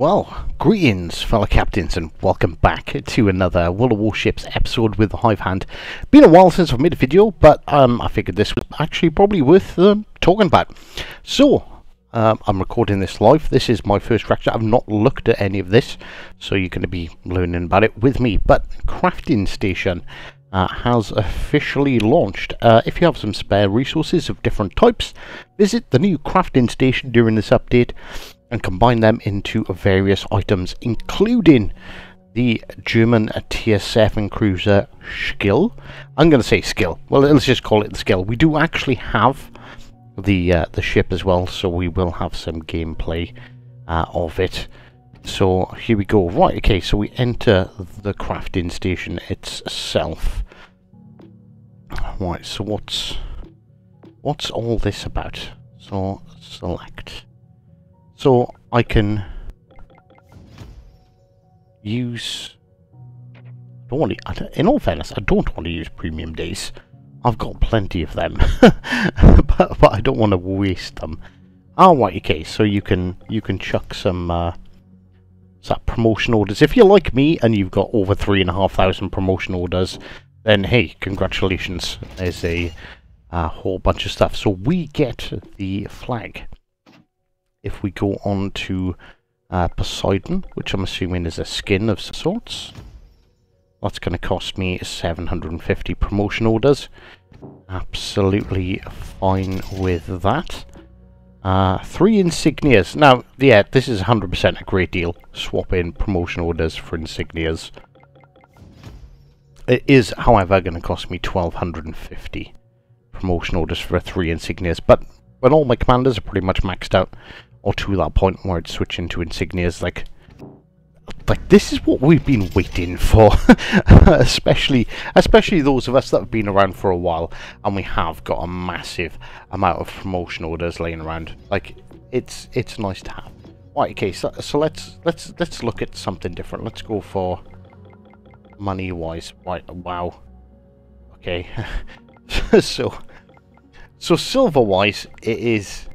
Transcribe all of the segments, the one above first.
Well, greetings fellow captains and welcome back to another World of Warships episode with the Hive Hand. Been a while since I've made a video, but I figured this was actually probably worth talking about. So, I'm recording this live. This is my first reaction. I've not looked at any of this, so you're going to be learning about it with me. But Crafting Station has officially launched. If you have some spare resources of different types, visit the new Crafting Station during this update and combine them into various items, including the German Tier 7 cruiser Schill. I'm going to say Schill. Well, let's just call it the Schill. We do actually have the ship as well, so we will have some gameplay of it. So here we go. Right, okay, so we enter the Crafting Station itself. Right, so what's all this about? So select. So I can use. In all fairness, I don't want to use premium days. I've got plenty of them, but I don't want to waste them. Oh, right, okay. So you can chuck some promotion orders. If you're like me and you've got over 3,500 promotion orders, then hey, congratulations. There's a whole bunch of stuff. So we get the flag. If we go on to Poseidon, which I'm assuming is a skin of sorts, that's going to cost me 750 promotion orders. Absolutely fine with that. 3 insignias. Now, yeah, this is 100% a great deal. Swap in promotion orders for insignias. It is, however, going to cost me 1,250 promotion orders for 3 insignias. But when all my commanders are pretty much maxed out, or to that point where I'd switch into insignias, like this is what we've been waiting for. especially those of us that have been around for a while, and we have got a massive amount of promotion orders laying around. Like it's nice to have. Right, okay, so let's look at something different. Let's go for money wise. Right, wow. Okay. so silver wise, it is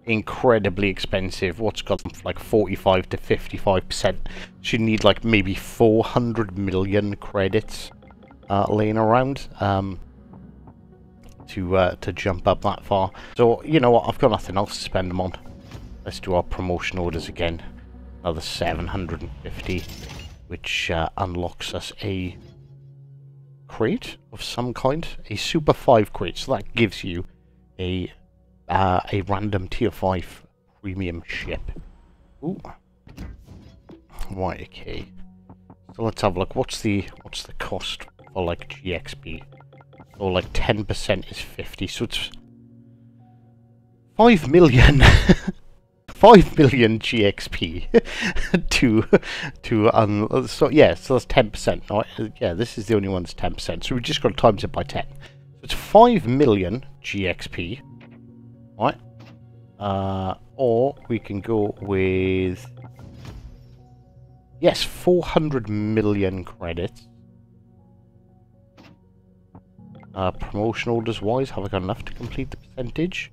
incredibly expensive. What's got like 45 to 55%? Should need like maybe 400 million credits laying around to jump up that far. So you know what, I've got nothing else to spend them on. Let's do our promotion orders again. Another 750, which unlocks us a crate of some kind, a Super 5 crate. So that gives you a random Tier 5 premium ship. Ooh. Right, okay. So let's have a look. What's the cost for like GXP? So like 10% is 50, so it's 5 million 5 million GXP so yeah, so that's 10%. Right? Yeah, this is the only one that's 10%. So we just got to times it by 10. So it's 5 million GXP. Right, or we can go with, yes, 400 million credits. Promotion orders wise, have I got enough to complete the percentage?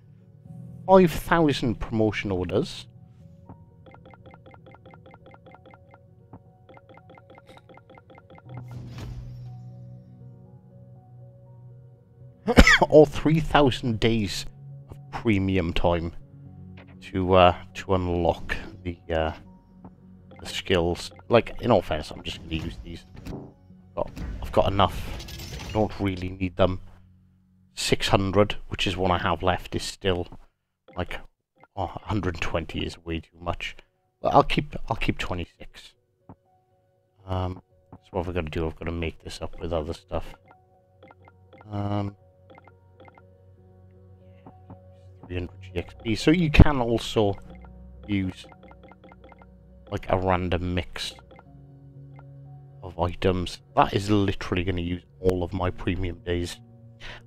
5,000 promotion orders. Or 3,000 days premium time to unlock the skills. Like, in all fairness, I'm just going to use these. I've got enough. I don't really need them. 600, which is what I have left, is still like 120 is way too much. But I'll keep 26. So what I've got to do, I've got to make this up with other stuff. 300 GXP. So you can also use like a random mix of items. That is literally going to use all of my premium days.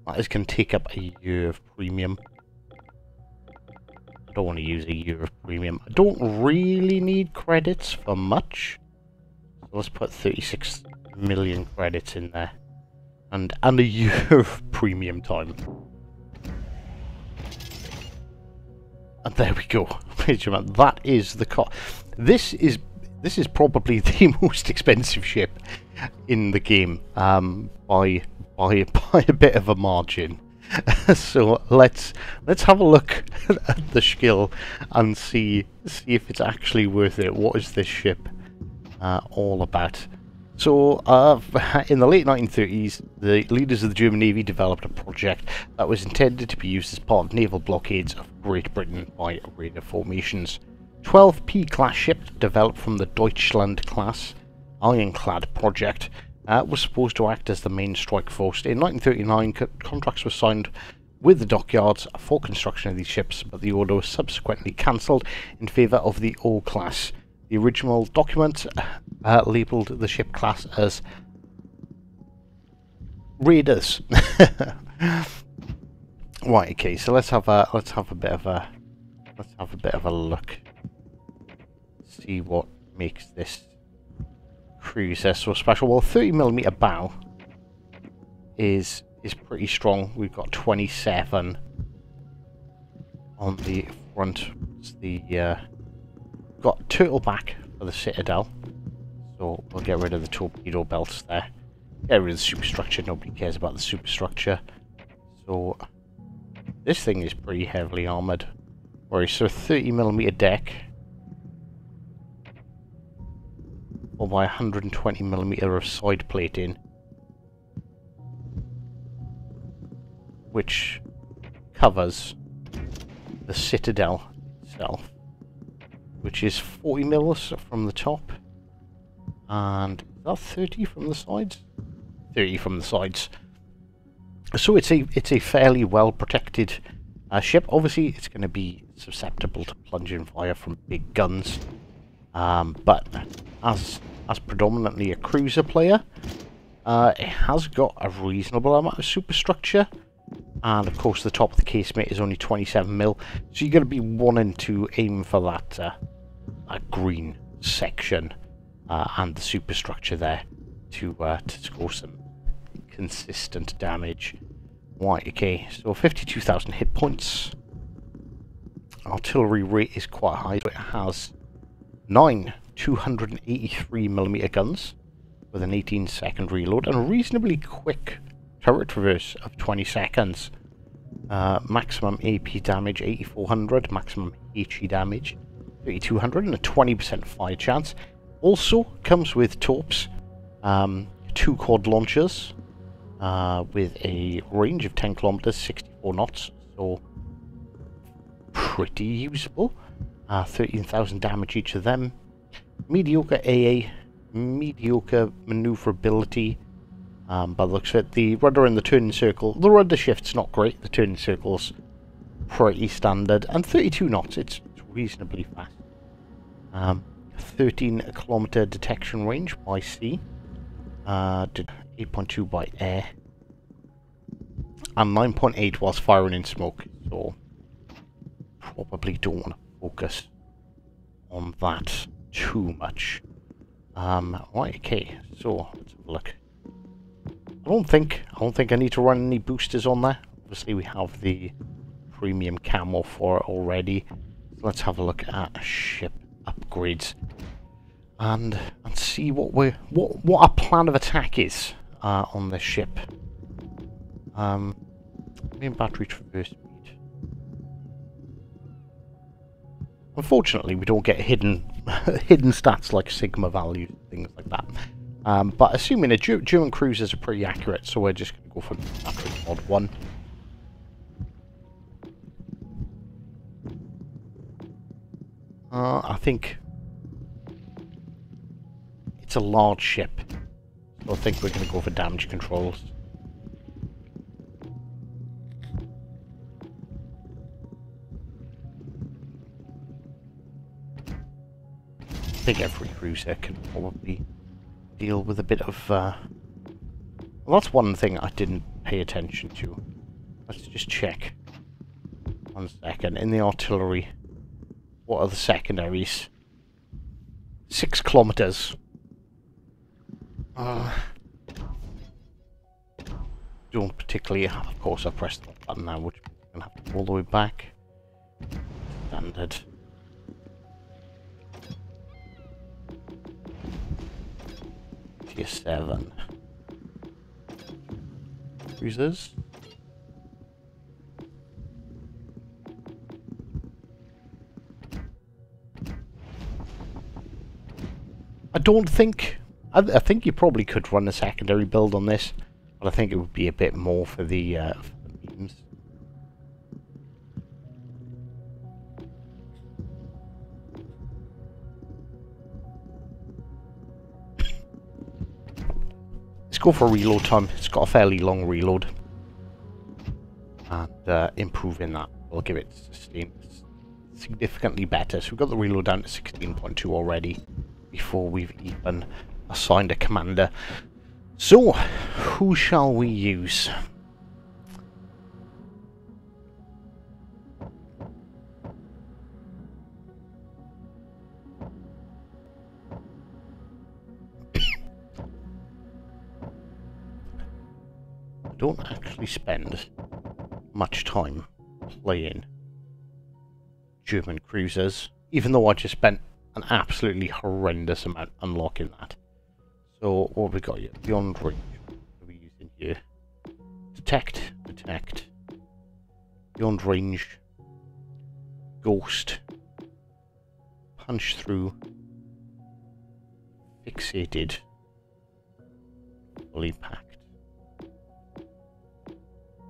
That is going to take up a year of premium. I don't want to use a year of premium. I don't really need credits for much. So let's put 36 million credits in there. And a year of premium time. And there we go. That is the cost. This is probably the most expensive ship in the game, by a bit of a margin. So let's have a look at the Schill and see if it's actually worth it. What is this ship all about? So, in the late 1930s, the leaders of the German Navy developed a project that was intended to be used as part of naval blockades of Great Britain by raider formations. 12 P-class ships developed from the Deutschland class ironclad project was supposed to act as the main strike force. In 1939, contracts were signed with the dockyards for construction of these ships, but the order was subsequently cancelled in favour of the O-class. The original document labelled the ship class as Raiders. Right, okay, so let's have a bit of a look. See what makes this cruiser so special. Well, 30mm bow is pretty strong. We've got 27 on the front. It's the got turtleback for the Citadel, so we'll get rid of the torpedo belts there. Get rid of the superstructure. Nobody cares about the superstructure. So this thing is pretty heavily armoured. Alright, so 30mm deck, or by 120mm of side plating, which covers the Citadel itself, which is 40mm from the top, and is that 30 from the sides? 30 from the sides. So it's a fairly well protected ship. Obviously, it's going to be susceptible to plunging fire from big guns, but as predominantly a cruiser player, it has got a reasonable amount of superstructure. And of course the top of the casemate is only 27mm, so you're going to be wanting to aim for that green section and the superstructure there to score some consistent damage. Right, okay, so 52,000 hit points. Artillery rate is quite high. It has 9 283mm guns with an 18-second reload and a reasonably quick turret traverse of 20 seconds. Maximum AP damage 8400, maximum HE damage 3200, and a 20% fire chance. Also comes with torps, 2 quad launchers with a range of 10 kilometers, 64 knots, so pretty usable. 13,000 damage each of them. Mediocre AA, mediocre maneuverability. By the looks of it, the rudder and the turning circle, the rudder shift's not great, the turning circle's pretty standard, and 32 knots, it's reasonably fast. 13 kilometer detection range by sea, 8.2 by air, and 9.8 whilst firing in smoke, so probably don't want to focus on that too much. Right, okay, so let's have a look. I don't think I need to run any boosters on there. Obviously we have the premium camo for it already. Let's have a look at ship upgrades and see what our plan of attack is on this ship. Main battery traverse speed. Unfortunately, we don't get hidden stats like sigma values, things like that. But assuming a German cruisers are pretty accurate, so we're just going to go for battery mod 1. I think it's a large ship, so I think we're going to go for damage controls. I think every cruiser can probably deal with a bit of... well, that's one thing I didn't pay attention to. Let's just check. 1 second. In the artillery, what are the secondaries? 6 kilometers. Don't particularly... Of course, I pressed the button now, which I'm going to have to go all the way back. Standard. Tier 7. Cruisers. I don't think... I think you probably could run a secondary build on this, but I think it would be a bit more for the memes. Let's go for reload time. It's got a fairly long reload. And improving that will give it significantly better. So we've got the reload down to 16.2 already before we've even assigned a commander. So, who shall we use? I don't actually spend much time playing German cruisers, even though I just spent an absolutely horrendous amount unlocking that. So what have we got here? Beyond range. What are we using here? Detect, detect. Beyond range. Ghost. Punch through. Fixated. Fully packed.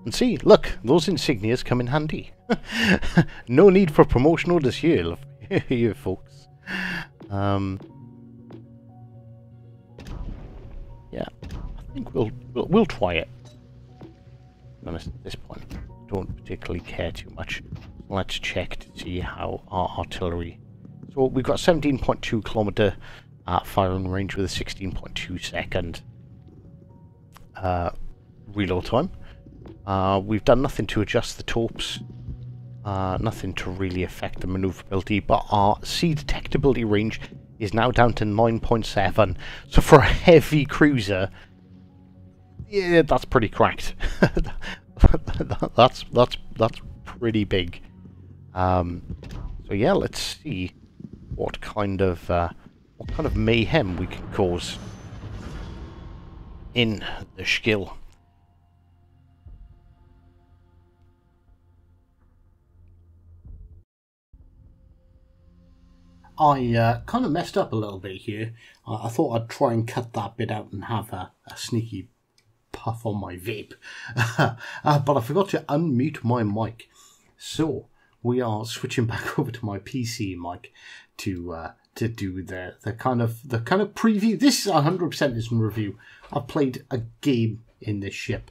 And see, look, those insignias come in handy. No need for promotion orders here, here folks. Yeah, I think we'll try it. To be honest, at this point, I don't particularly care too much. Let's check to see how our artillery. So we've got 17.2 kilometer firing range with a 16.2 second reload time. We've done nothing to adjust the torps. Nothing to really affect the maneuverability, but our sea detectability range is now down to 9.7. So for a heavy cruiser, yeah, that's pretty cracked. that's pretty big. So yeah, let's see what kind of mayhem we can cause in the Schill. I kind of messed up a little bit here. I thought I'd try and cut that bit out and have a sneaky puff on my vape. But I forgot to unmute my mic. So we are switching back over to my PC mic to do the kind of preview. This is 100% is in review. I've played a game in this ship,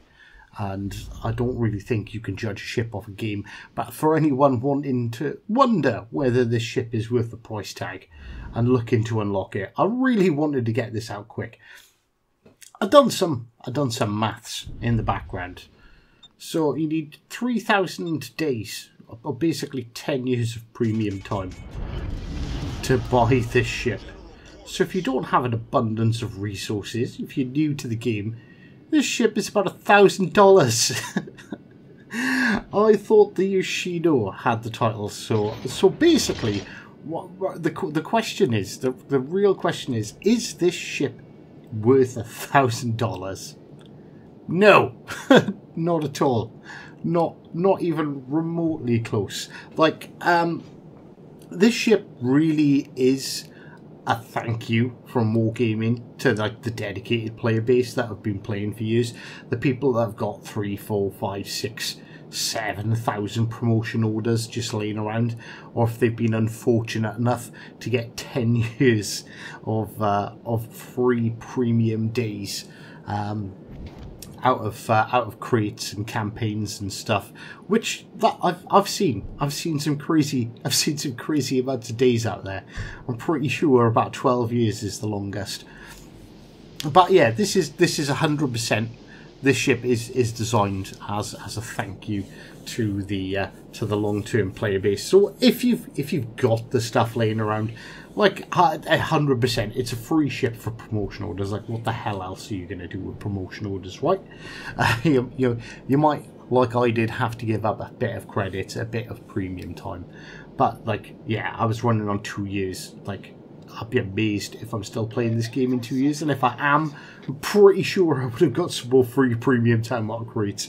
and I don't really think you can judge a ship off a game. But for anyone wanting to wonder whether this ship is worth the price tag and looking to unlock it, I really wanted to get this out quick. I've done some maths in the background. So you need 3,000 days, or basically 10 years of premium time to buy this ship. So if you don't have an abundance of resources, if you're new to the game, this ship is about $1,000. I thought the Yoshino had the title, so basically, what the question is, the real question is this ship worth $1,000? No, not at all. Not even remotely close. Like, this ship really is a thank you from Wargaming to like the dedicated player base that have been playing for years. The people that have got 3, 4, 5, 6, 7,000 promotion orders just laying around, or if they've been unfortunate enough to get 10 years of free premium days out of crates and campaigns and stuff, which that I've seen some crazy amounts of days out there. I'm pretty sure about 12 years is the longest. But yeah, this is 100%. This ship is designed as a thank you to the long-term player base. So if you've got the stuff laying around, like 100%, it's a free ship for promotion orders. Like, what the hell else are you going to do with promotion orders, right? You might, like I did, have to give up a bit of credit, a bit of premium time. But like, yeah, I was running on 2 years. Like, I'd be amazed if I'm still playing this game in 2 years, and if I am, I'm pretty sure I would have got some more free premium time upgrades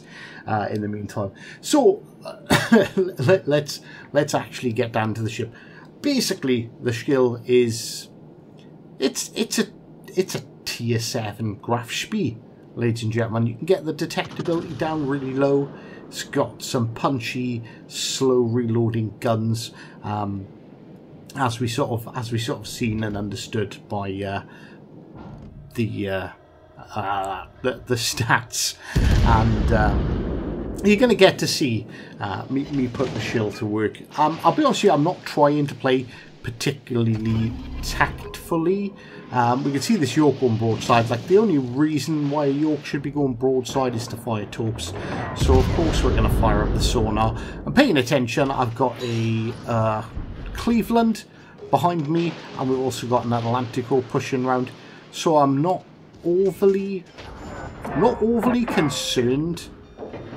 in the meantime. So let's actually get down to the ship. Basically, the Schill is it's a tier 7 Graf Spee, ladies and gentlemen. You can get the detectability down really low. It's got some punchy, slow reloading guns, as we sort of seen and understood by the stats, and you're going to get to see me put the Schill to work. I'll be honest with you, I'm not trying to play particularly tactfully. We can see this York going broadside. Like, the only reason why a York should be going broadside is to fire torps. So of course we're going to fire up the sonar. I'm paying attention. I've got a Cleveland behind me, and we've also got an Atlantico pushing round. So I'm not overly concerned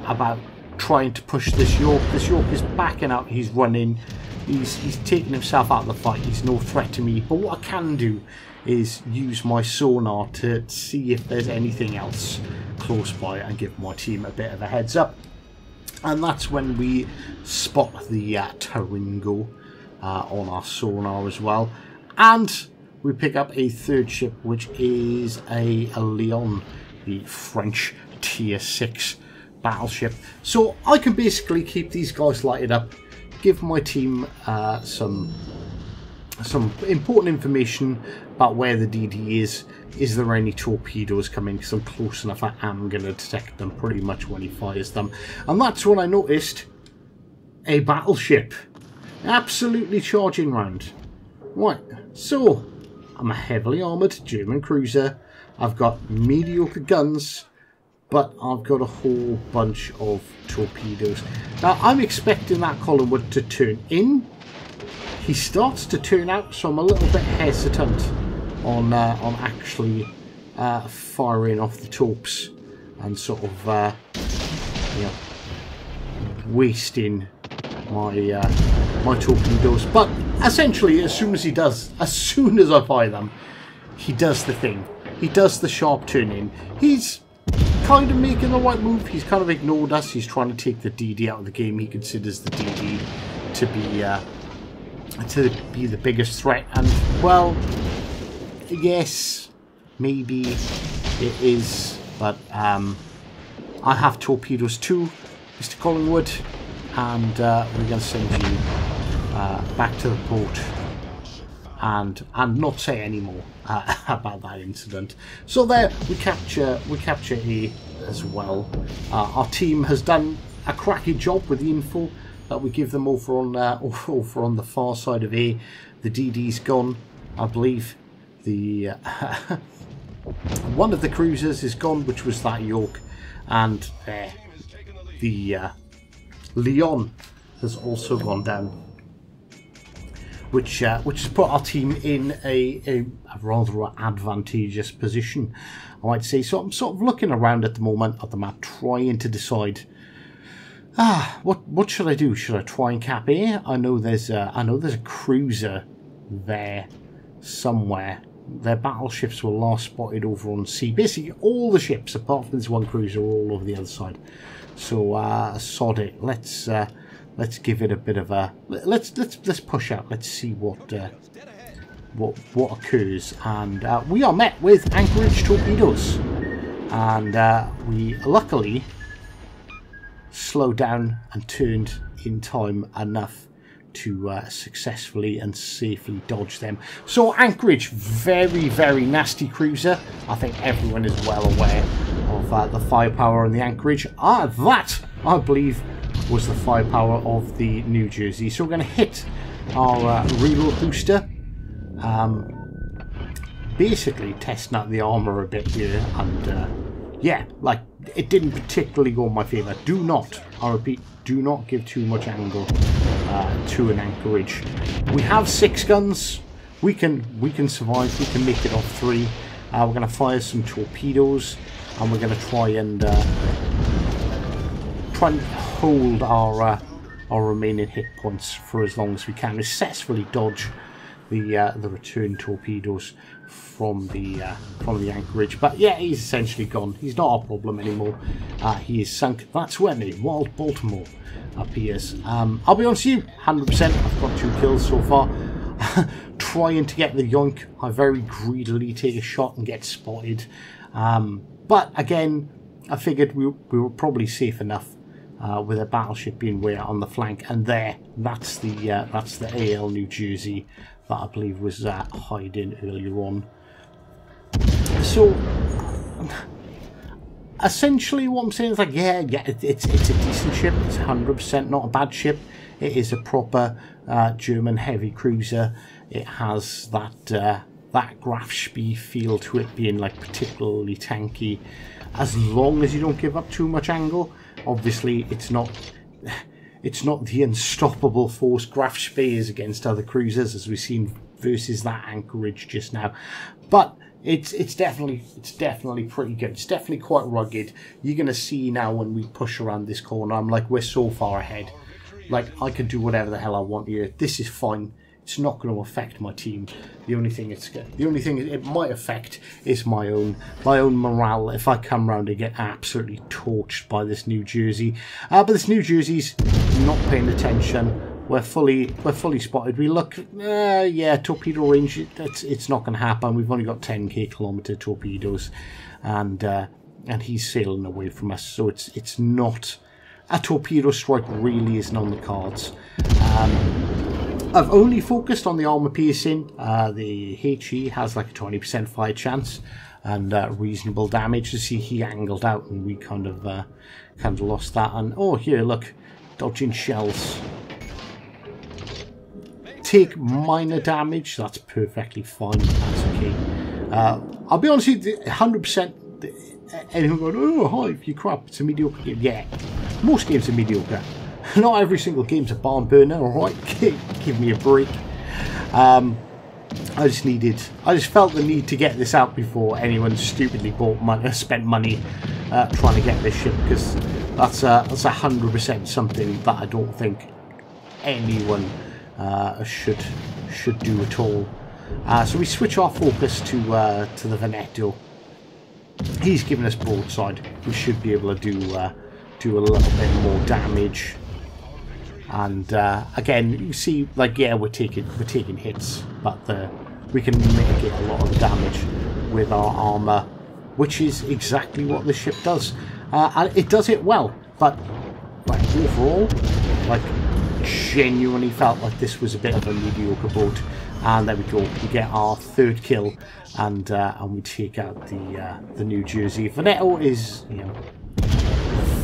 about trying to push this York. This York is backing up. He's running. He's taking himself out of the fight. He's no threat to me. But what I can do is use my sonar to see if there's anything else close by and give my team a bit of a heads up. And that's when we spot the Taringo on our sonar as well. And we pick up a third ship, which is a Leon, the French tier 6 battleship. So I can basically keep these guys lighted up, give my team some important information about where the DD is. Is there any torpedoes coming? Because I'm close enough, I am going to detect them pretty much when he fires them. And that's when I noticed a battleship absolutely charging round. Right, so I'm a heavily armoured German cruiser. I've got mediocre guns, but I've got a whole bunch of torpedoes. Now, I'm expecting that Collingwood to turn in. He starts to turn out, so I'm a little bit hesitant on actually firing off the torps and sort of wasting my torpedoes. But essentially, as soon as I fire them, he does the thing. He does the sharp turn in. He's kind of making the right move. He's kind of ignored us. He's trying to take the DD out of the game. He considers the DD to be the biggest threat, and well, yes, maybe it is, but I have torpedoes too, Mr. Collingwood, and we're going to send you back to the port and not say any more about that incident. So there, we capture A as well. Our team has done a cracking job with the info that we give them over on the far side of A. The DD's gone, I believe. The one of the cruisers is gone, which was that York, and the Leon has also gone down, which has put our team in a rather advantageous position, I might say. So I'm sort of looking around at the moment at the map, trying to decide. What should I do? Should I try and cap A? I know there's a cruiser there somewhere. Their battleships were last spotted over on C. Basically, all the ships apart from this one cruiser are all over the other side. So sod it. Let's give it a bit of a let's push out. Let's see what occurs. And we are met with anchorage torpedoes, and we luckily slowed down and turned in time enough to successfully and safely dodge them. So Anchorage, very, very nasty cruiser. I think everyone is well aware of the firepower on the Anchorage. That, I believe, was the firepower of the New Jersey. So we're going to hit our reload booster. Basically testing out the armour a bit here, and yeah, like, it didn't particularly go in my favour. Do not, I repeat, do not give too much angle to an Anchorage. We have 6 guns. We can survive. We can make it off 3. We're going to fire some torpedoes, and we're going to try and hold our remaining hit points for as long as we can. Successfully dodge the return torpedoes from the anchorage. But yeah, he's essentially gone. He's not our problem anymore. He is sunk. That's when a Wild Baltimore appears. I'll be honest with you, 100%. I've got 2 kills so far. Trying to get the yoink, I very greedily take a shot and get spotted. But again, I figured we were probably safe enough with a battleship being way out on the flank. And that's the AL New Jersey that I believe was hiding earlier on. So essentially what I'm saying is like, yeah, it's a decent ship. It's 100% not a bad ship. It is a proper German heavy cruiser. It has that Graf Spee feel to it, being like particularly tanky, as long as you don't give up too much angle. Obviously it's not the unstoppable force Graf Spee is against other cruisers, as we've seen versus that anchorage just now, but it's definitely pretty good. It's definitely quite rugged. You're gonna see now when we push around this corner, I'm like, we're so far ahead, like I can do whatever the hell I want here. This is fine. It's not going to affect my team. The only thing it might affect is my own morale if I come round and get absolutely torched by this New Jersey. But this New Jersey's not paying attention. We're fully spotted. We look, yeah, torpedo range. It's not going to happen. We've only got 10k kilometer torpedoes, and he's sailing away from us. So it's not a torpedo strike. Really isn't on the cards. I've only focused on the armour piercing. The HE has like a 20% fire chance and reasonable damage. To see he angled out and we kind of lost that. And oh, here, look, dodging shells. Take minor damage. That's perfectly fine. That's okay. I'll be honest with you, 100%. Anyone going, oh, Hive, you crap, it's a mediocre game. Yeah, most games are mediocre. Not every single game's a barn burner, alright? Give me a break. I just felt the need to get this out before anyone stupidly spent money trying to get this ship, because that's 100% something that I don't think anyone should do at all. So we switch our focus to the Veneto. He's giving us broadside. We should be able to do a little bit more damage. And again, you see, like, yeah, we're taking hits, but we can mitigate a lot of damage with our armour, which is exactly what the ship does. And it does it well, but like overall, like, genuinely felt like this was a bit of a mediocre boat. And there we go, we get our 3rd kill, and we take out the New Jersey. Veneto is, you know,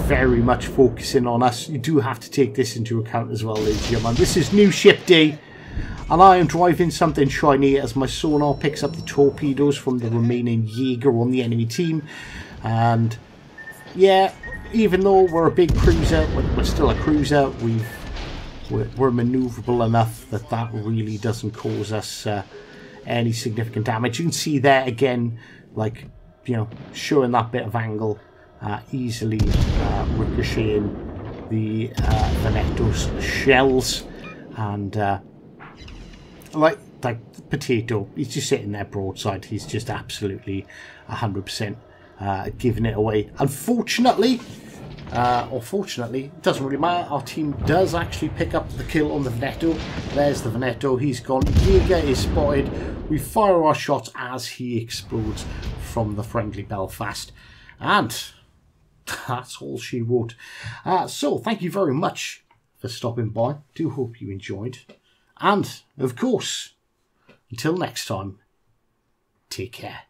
very much focusing on us. You do have to take this into account as well, ladies and gentlemen. This is new ship day, and I am driving something shiny as my sonar picks up the torpedoes from the remaining Jaeger on the enemy team. And yeah, even though we're a big cruiser, we're still a cruiser. We're manoeuvrable enough that really doesn't cause us any significant damage. You can see there again, like, you know, showing that bit of angle. Easily ricocheting the Veneto's shells, and like Potato, he's just sitting there broadside. He's just absolutely 100% giving it away. Unfortunately, or fortunately, it doesn't really matter. Our team does actually pick up the kill on the Veneto. There's the Veneto. He's gone. Jaeger is spotted. We fire our shots as he explodes from the friendly Belfast, and that's all she wrote. So thank you very much for stopping by. Do hope you enjoyed. And of course, until next time, take care.